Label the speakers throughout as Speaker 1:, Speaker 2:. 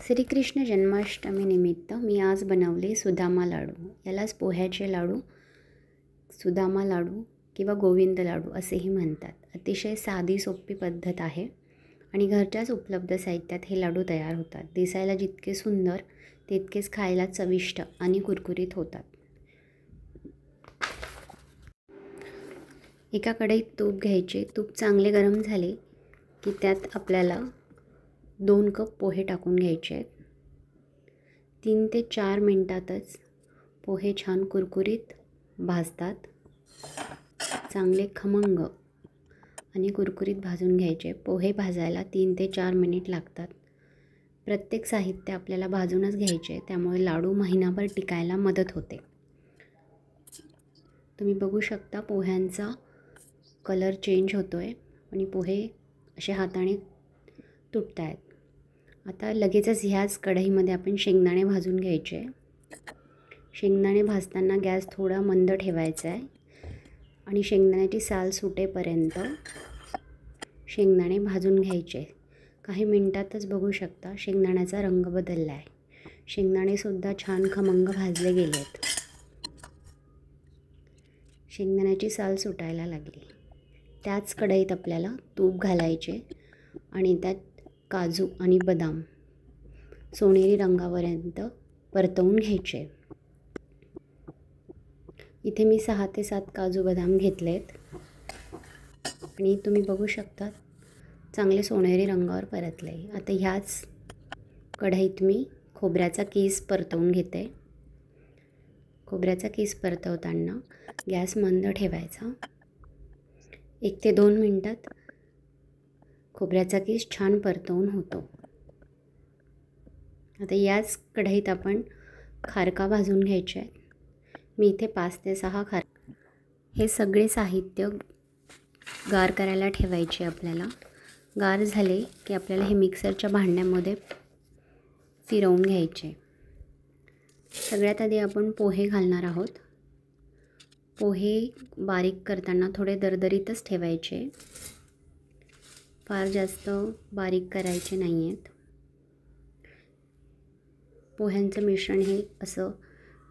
Speaker 1: श्रीकृष्ण जन्माष्टमीनिमित्त मी आज बनवले सुदामा लाडू. यालाच पोह्याचे लाडू, सुदामा लाडू किंवा गोविंद लाडू असेही म्हणतात. अतिशय साधी सोपी पद्धत आहे आणि घरच्याच उपलब्ध साहित्यात हे लाडू तयार होतात. दिसायला जितके सुंदर तितकेच खायला चविष्ट आणि कुरकुरीत होतात. एका कढईत तूप घ्यायचे. तूप चांगले गरम झाले की त्यात आपल्याला 2 कप पोहे टाकून घ्यायचे आहेत. 3 ते 4 मिनटातच पोहे छान कुरकुरीत भाजतात. चांगले खमंग आणि कुरकुरीत भाजून घ्यायचे. पोहे भाजायला 3 ते 4 मिनिट लागतात. प्रत्येक साहित्य आपल्याला भाजूनच घ्यायचे, त्यामुळे लाडू महिनाभर टिकायला मदत होते. तुम्ही बघू शकता पोह्यांचा कलर चेंज होतो आहे आणि पोहे असे हाताने तुटत आहेत. आता लगेचच ह्याच कढईमध्ये आपण शेंगदाणे भाजून घ्यायचे. शेंगदाणे भाजताना गॅस थोडा मंद ठेवायचा आहे आणि शेंगदाण्याची साल सुटेपर्यंत शेंगदाणे भाजून घ्यायचे. काही मिनटातच बघू शकता शेंगदाण्याचा रंग बदलला आहे. शेंगदाणेसुद्धा छान खमंग भाजले गेले आहेत. शेंगदाण्याची साल सुटायला लागली. त्याच कढईत आपल्याला तूप घालायचे आणि त्यात काजू आणि बदाम सोनेरी रंगापर्यंत परतवून घ्यायचे. इथे मी 6 ते 7 काजू बदाम घेतलेत आणि तुम्ही बघू शकता चांगले सोनेरी रंगावर परतले. आता ह्याच कढईत मी खोबऱ्याचा कीस परतवून घेते. खोबऱ्याचा कीस परतवताना गॅस मंद ठेवायचा. 1 ते 2 मिनटात खोबऱ्याचा कीस छान परतवून होतो. आता याच कढईत आपण खारका भाजून घ्यायचे आहेत. मी इथे 5 ते 6 हे सगळे साहित्य गार करायला ठेवायचे आपल्याला. गार झाले की आपल्याला हे मिक्सरच्या भांड्यामध्ये फिरवून घ्यायचे. सगळ्यात आधी आपण पोहे घालणार आहोत. पोहे बारीक करताना थोडे दरदरीतच ठेवायचे, फार जास्त बारीक करायचे नाही आहेत. पोह्यांचं मिश्रण हे असं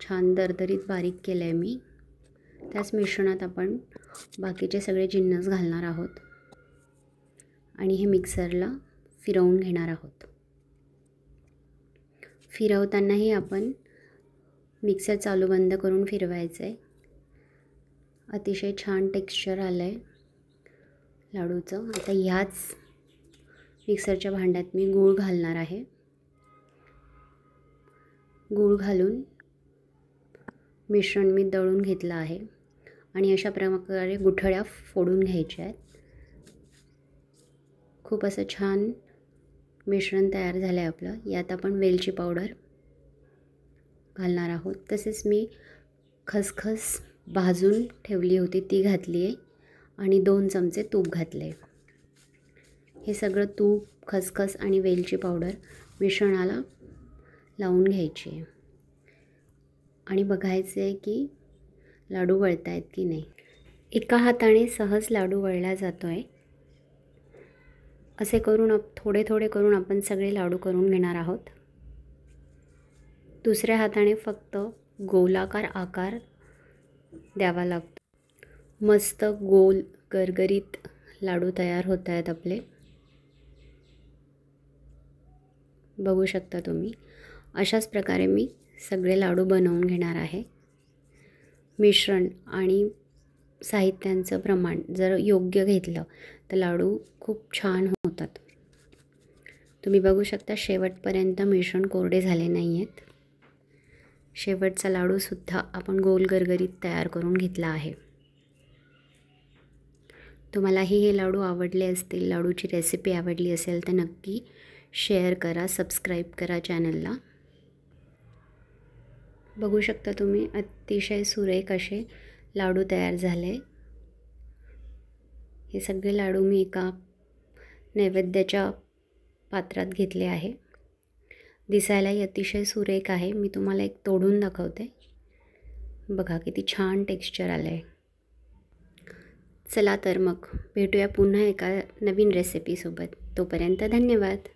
Speaker 1: छान दरदरीत बारीक केलं आहे मी. त्याच मिश्रणात आपण बाकीचे सगळे जिन्नस घालणार आहोत आणि हे मिक्सरला फिरवून घेणार आहोत. फिरवतानाही आपण मिक्सर चालू बंद करून फिरवायचं आहे. अतिशय छान टेक्स्चर आलं आहे लाडूचं. आता ह्याच मिक्सरच्या भांड्यात मी गूळ घालणार आहे. गूळ घालून मिश्रण मी दळून घेतलं आहे आणि अशा प्रकारे गुठळ्या फोडून घ्यायच्या आहेत. खूप असं छान मिश्रण तयार झालं आहे आपलं. यात आपण वेलची पावडर घालणार आहोत. तसेच मी खसखस भाजून ठेवली होती ती घातली आहे आणि 2 चमचे तूप घातले. हे सगळं तूप, खसखस आणि वेलची पावडर मिश्रणाला लावून घ्यायची आहे आणि बघायचे आहे की लाडू वळत आहेत की नाही. एका हाताने सहज लाडू वळला जातो आहे. असे करून थोडे थोडे करून आपण सगळे लाडू करून घेणार आहोत. दुसऱ्या हाताने फक्त गोलाकार आकार द्यावा लागतो. मस्त गोल गरगरीत लाडू तयार होत आहेत आपले. बघू शकता तुम्ही. अशाच प्रकारे मी सगळे लाडू बनवून घेणार आहे. मिश्रण आणि साहित्यांचं प्रमाण जर योग्य घेतलं तर लाडू खूप छान होतात. तुम्ही बघू शकता शेवटपर्यंत मिश्रण कोरडे झाले नाही आहेत. शेवटचा लाडूसुद्धा आपण गोल गरगरीत तयार करून घेतला आहे. तुम्हालाही हे लाडू आवडले असतील, लाडूची रेसिपी आवडली असेल तर नक्की शेअर करा, सबस्क्राईब करा चॅनलला. बघू शकता तुम्ही अतिशय सुरेख असे लाडू तयार झाले. हे सगळे लाडू मी एका नैवेद्याच्या पात्रात घेतले आहे. दिसायलाही अतिशय सुरेख आहे. मी तुम्हाला एक तोडून दाखवते. बघा किती छान टेक्स्चर आलं आहे. चला तर मग भेटूया पुन्हा एका नवीन रेसिपीसोबत. तोपर्यंत धन्यवाद.